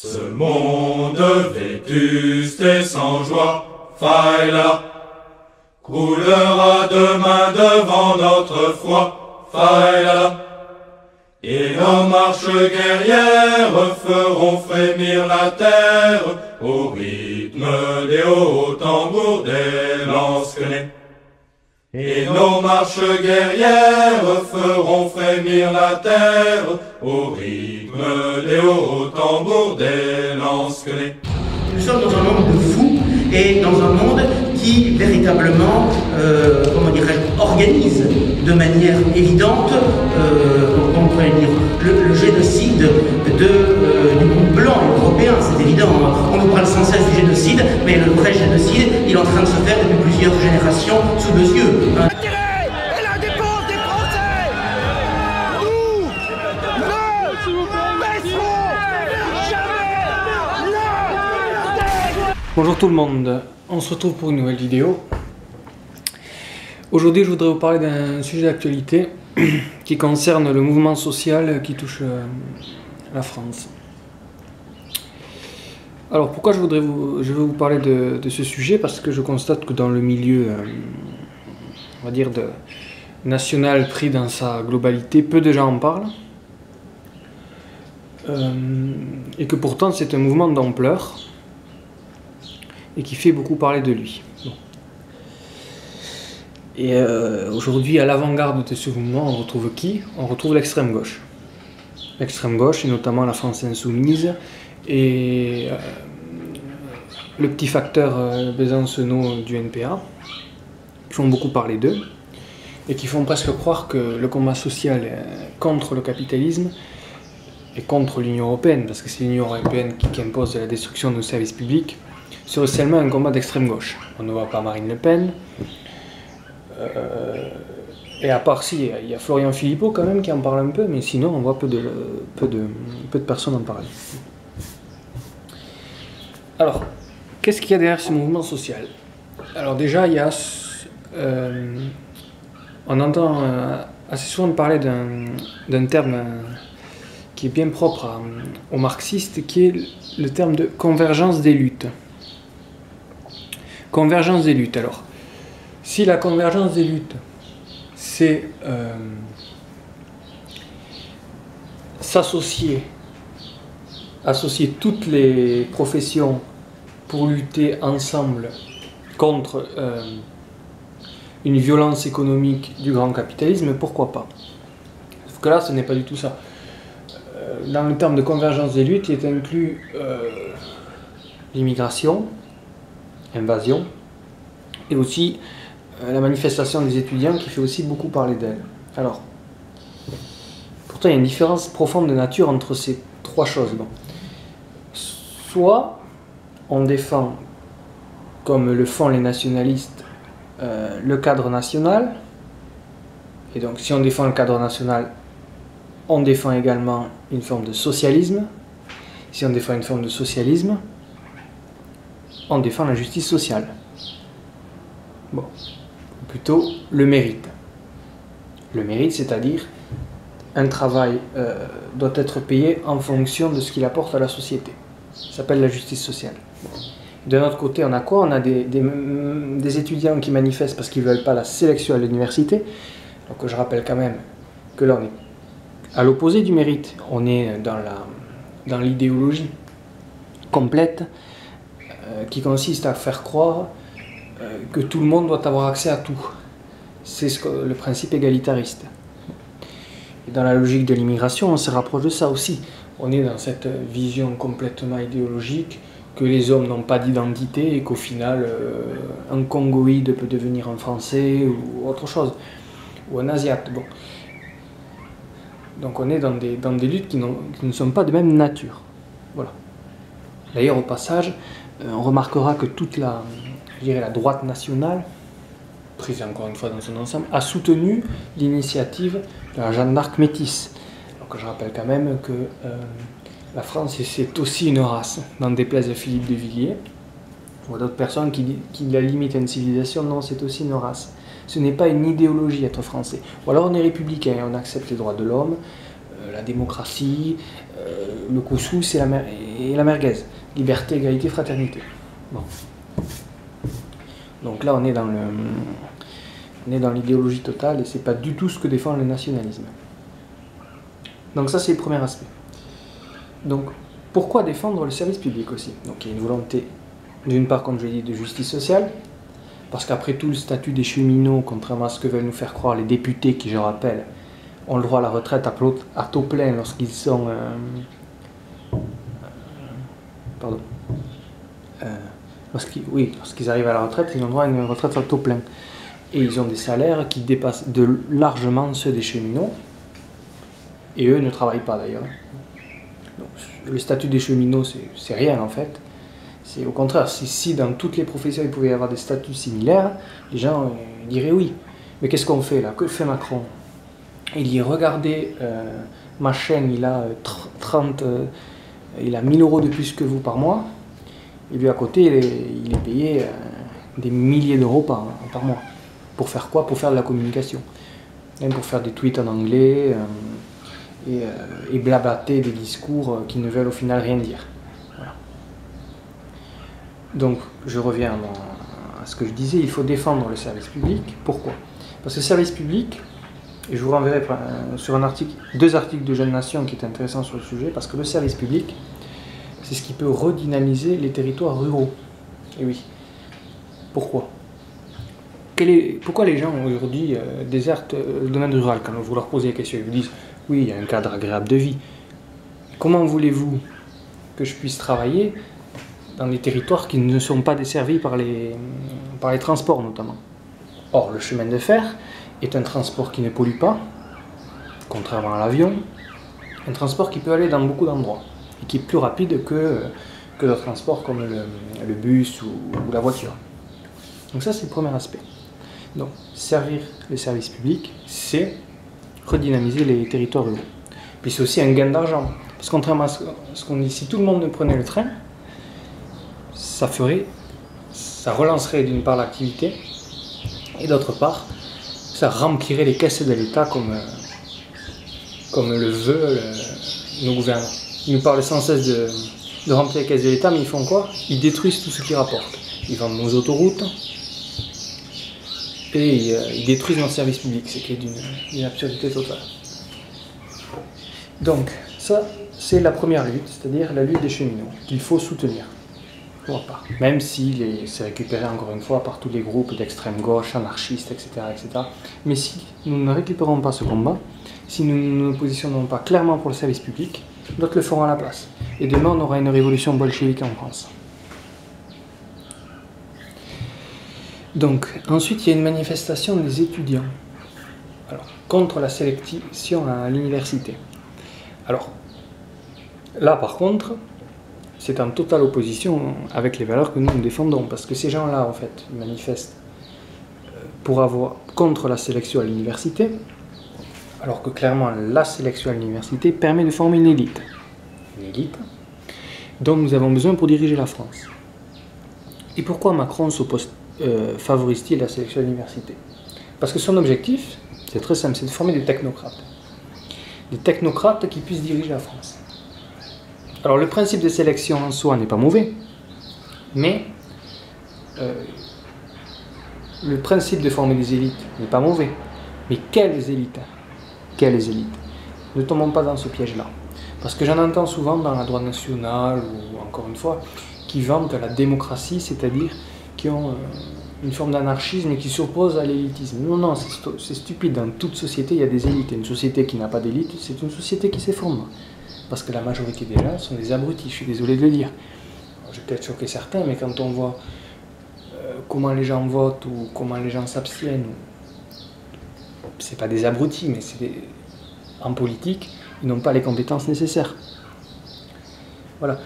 Ce monde vétuste et sans joie, faille là, croulera demain devant notre foi, faille là. Et nos marches guerrières feront frémir la terre au rythme des hauts tambours des lance-clés. Et nos marches guerrières feront frémir la terre au rythme des hauts tambours des lance-clés. Nous sommes dans un monde de fous et dans un monde qui véritablement, organise de manière évidente, on pourrait dire, le génocide du groupe blanc européen, c'est évident. On nous parle sans cesse du génocide, mais le vrai génocide, il est en train de se faire depuis plusieurs générations sous nos yeux. Bonjour tout le monde, on se retrouve pour une nouvelle vidéo. Aujourd'hui je voudrais vous parler d'un sujet d'actualité qui concerne le mouvement social qui touche la France. Alors pourquoi je vais vous parler de ce sujet? Parce que je constate que dans le milieu on va dire national pris dans sa globalité, peu de gens en parlent. Et que pourtant c'est un mouvement d'ampleur et qui fait beaucoup parler de lui. Bon. Et aujourd'hui, à l'avant-garde de ce mouvement, on retrouve qui? On retrouve l'extrême gauche. L'extrême gauche, et notamment la France insoumise, et le petit facteur Besancenot du NPA, qui font beaucoup parler d'eux, et qui font presque croire que le combat social contre le capitalisme et contre l'Union européenne, parce que c'est l'Union européenne qui impose la destruction de nos services publics, serait seulement un combat d'extrême gauche. On ne voit pas Marine Le Pen, et à part si, il y a Florian Philippot quand même qui en parle un peu, mais sinon on voit peu de personnes en parler. Alors, qu'est-ce qu'il y a derrière ce mouvement social? Alors déjà, il y a, on entend assez souvent parler d'un terme qui est bien propre aux marxistes, qui est le terme de convergence des luttes. Convergence des luttes. Alors, si la convergence des luttes, c'est associer toutes les professions pour lutter ensemble contre une violence économique du grand capitalisme, pourquoi pas? Sauf que là, ce n'est pas du tout ça. Dans le terme de convergence des luttes, il est inclus l'immigration, invasion, et aussi la manifestation des étudiants qui fait aussi beaucoup parler d'elle. Alors, pourtant il y a une différence profonde de nature entre ces trois choses. Bon. Soit on défend, comme le font les nationalistes, le cadre national, et donc si on défend le cadre national, on défend également une forme de socialisme. Si on défend une forme de socialisme, on défend la justice sociale. Bon, plutôt le mérite. Le mérite, c'est-à-dire un travail doit être payé en fonction de ce qu'il apporte à la société. Ça s'appelle la justice sociale. D'un autre côté, on a quoi? On a des étudiants qui manifestent parce qu'ils ne veulent pas la sélection à l'université. Donc je rappelle quand même que là on est à l'opposé du mérite. On est dans l'idéologie complète qui consiste à faire croire que tout le monde doit avoir accès à tout. C'est le principe égalitariste. Et dans la logique de l'immigration, on se rapproche de ça aussi. On est dans cette vision complètement idéologique que les hommes n'ont pas d'identité et qu'au final, un Congoïde peut devenir un Français ou autre chose, ou un Asiate. Bon. Donc on est dans des luttes qui ne sont pas de même nature. Voilà. D'ailleurs, au passage, on remarquera que toute la droite nationale, prise encore une fois dans son ensemble, a soutenu l'initiative de la Jeanne d'Arc métisse. Donc je rappelle quand même que la France, c'est aussi une race, n'en déplaise à Philippe de Villiers, ou à d'autres personnes qui la limitent à une civilisation. Non, c'est aussi une race. Ce n'est pas une idéologie être français. Ou alors on est républicain, on accepte les droits de l'homme, la démocratie, le couscous et et la merguez. Liberté, égalité, fraternité. Bon. Donc là, on est dans l'idéologie totale et c'est pas du tout ce que défend le nationalisme. Donc ça, c'est le premier aspect. Donc, pourquoi défendre le service public aussi? Donc il y a une volonté, d'une part, comme je l'ai dit, de justice sociale, parce qu'après tout, le statut des cheminots, contrairement à ce que veulent nous faire croire les députés, qui, je rappelle, ont le droit à la retraite à taux plein lorsqu'ils sont... lorsqu'ils arrivent à la retraite, ils ont le droit à une retraite à taux plein. Et ils ont des salaires qui dépassent largement ceux des cheminots, et eux ne travaillent pas d'ailleurs. Donc, le statut des cheminots, c'est rien en fait. C'est au contraire, si dans toutes les professions il pouvait y avoir des statuts similaires, les gens diraient oui. Mais qu'est-ce qu'on fait là? Que fait Macron? Il dit regardez, ma chaîne, il a 1000 euros de plus que vous par mois, et lui à côté il est payé des milliers d'euros par mois. Pour faire quoi? Pour faire de la communication. Même pour faire des tweets en anglais et blablater des discours qui ne veulent au final rien dire. Voilà. Donc je reviens à ce que je disais, il faut défendre le service public. Pourquoi? Parce que le service public, et je vous renverrai sur deux articles de Jeunes Nations qui est intéressant sur le sujet, parce que le service public, c'est ce qui peut redynamiser les territoires ruraux. Et oui. Pourquoi? Pourquoi les gens aujourd'hui désertent le domaine rural? Quand vous leur posez la question, ils vous disent oui, il y a un cadre agréable de vie. Comment voulez-vous que je puisse travailler dans des territoires qui ne sont pas desservis par les transports notamment? Or, le chemin de fer est un transport qui ne pollue pas, contrairement à l'avion, un transport qui peut aller dans beaucoup d'endroits et qui est plus rapide que d'autres transports comme le bus ou la voiture. Donc ça, c'est le premier aspect. Donc, servir le service public, c'est redynamiser les territoires ruraux. Puis c'est aussi un gain d'argent. Parce que contrairement à ce qu'on dit, si tout le monde prenait le train, ça relancerait d'une part l'activité, et d'autre part, ça remplirait les caisses de l'État comme le veut nos gouvernants. Ils nous parlent sans cesse de remplir les caisses de l'État, mais ils font quoi? Ils détruisent tout ce qu'ils rapportent. Ils vendent nos autoroutes, et ils détruisent nos services publics, ce qui est d'une absurdité totale. Donc, ça, c'est la première lutte, c'est-à-dire la lutte des cheminots, qu'il faut soutenir, même si c'est récupéré encore une fois par tous les groupes d'extrême gauche, anarchistes, etc., etc. Mais si nous ne récupérons pas ce combat, si nous ne nous positionnons pas clairement pour le service public, d'autres le feront à la place. Et demain, on aura une révolution bolchevique en France. Donc, ensuite, il y a une manifestation des étudiants contre la sélection à l'université. Alors, là, par contre, c'est en totale opposition avec les valeurs que nous défendons, parce que ces gens-là, en fait, ils manifestent contre la sélection à l'université, alors que clairement, la sélection à l'université permet de former une élite dont nous avons besoin pour diriger la France. Et pourquoi Macron favorise-t-il la sélection à l'université? Parce que son objectif, c'est très simple, c'est de former des technocrates. Des technocrates qui puissent diriger la France. Alors le principe de sélection en soi n'est pas mauvais, mais le principe de former des élites n'est pas mauvais. Mais quelles élites? Quelles élites? Ne tombons pas dans ce piège-là. Parce que j'en entends souvent dans la droite nationale, ou encore une fois, qui vantent la démocratie, c'est-à-dire qui ont une forme d'anarchisme et qui s'opposent à l'élitisme. Non, non, c'est stupide. Dans toute société, il y a des élites. Et une société qui n'a pas d'élite, c'est une société qui s'effondre. Parce que la majorité des gens sont des abrutis, je suis désolé de le dire. Je vais peut-être choquer certains, mais quand on voit comment les gens votent ou comment les gens s'abstiennent, c'est pas des abrutis, mais en politique, ils n'ont pas les compétences nécessaires. Voilà.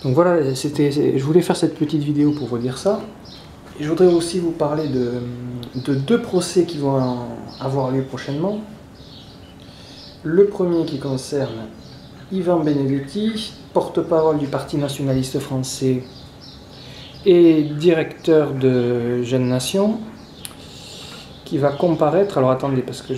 Donc voilà, je voulais faire cette petite vidéo pour vous dire ça. Et je voudrais aussi vous parler de deux procès qui vont avoir lieu prochainement. Le premier qui concerne Ivan Benedetti, porte-parole du Parti nationaliste français et directeur de Jeunes Nations, qui va comparaître. Alors attendez, parce que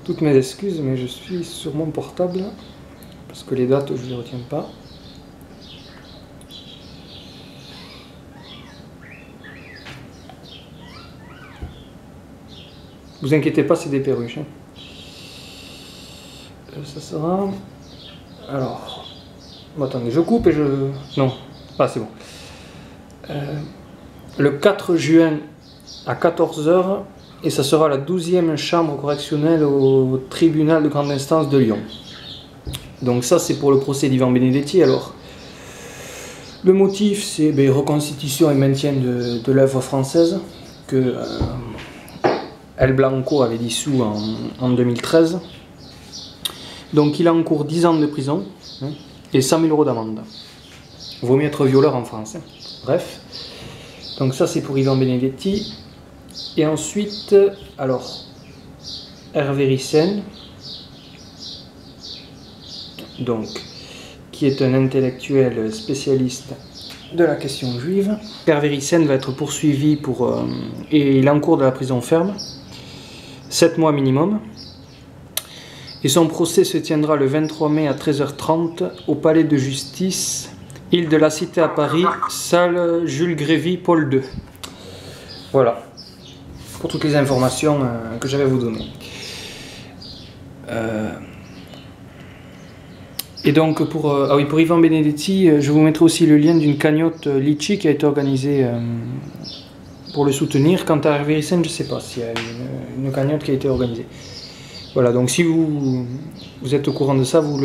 Toutes mes excuses, mais je suis sur mon portable, parce que les dates, je ne les retiens pas. Vous inquiétez pas, c'est des perruches. Hein. Ça sera... Alors... Bon, attendez, je coupe et je... Non, ah c'est bon. Le 4 juin à 14 h, et ça sera la 12e chambre correctionnelle au tribunal de grande instance de Lyon. Donc ça, c'est pour le procès d'Ivan Benedetti. Alors, le motif, c'est reconstitution et maintien de l'œuvre française que El Blanco avait dissous en 2013. Donc il encourt 10 ans de prison, hein, et 100 000 € d'amende. Vaut mieux être violeur en France. Hein. Bref. Donc ça, c'est pour Ivan Benedetti. Et ensuite, alors, Hervé Ryssen, donc, qui est un intellectuel spécialiste de la question juive. Hervé Ryssen va être poursuivi et il encourt de la prison ferme, 7 mois minimum. Et son procès se tiendra le 23 mai à 13h30 au palais de justice, île de la Cité à Paris, salle Jules Grévy, Paul II. Voilà, pour toutes les informations que j'avais à vous donner. Et donc pour Ivan Benedetti, je vous mettrai aussi le lien d'une cagnotte Litchi qui a été organisée pour le soutenir. Quant à Hervé Ryssen, je ne sais pas s'il y a une cagnotte qui a été organisée. Voilà, donc si vous êtes au courant de ça, vous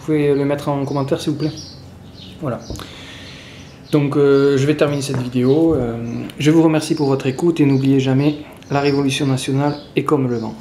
pouvez le mettre en commentaire s'il vous plaît. Voilà. Donc je vais terminer cette vidéo. Je vous remercie pour votre écoute et n'oubliez jamais, la révolution nationale est comme le vent.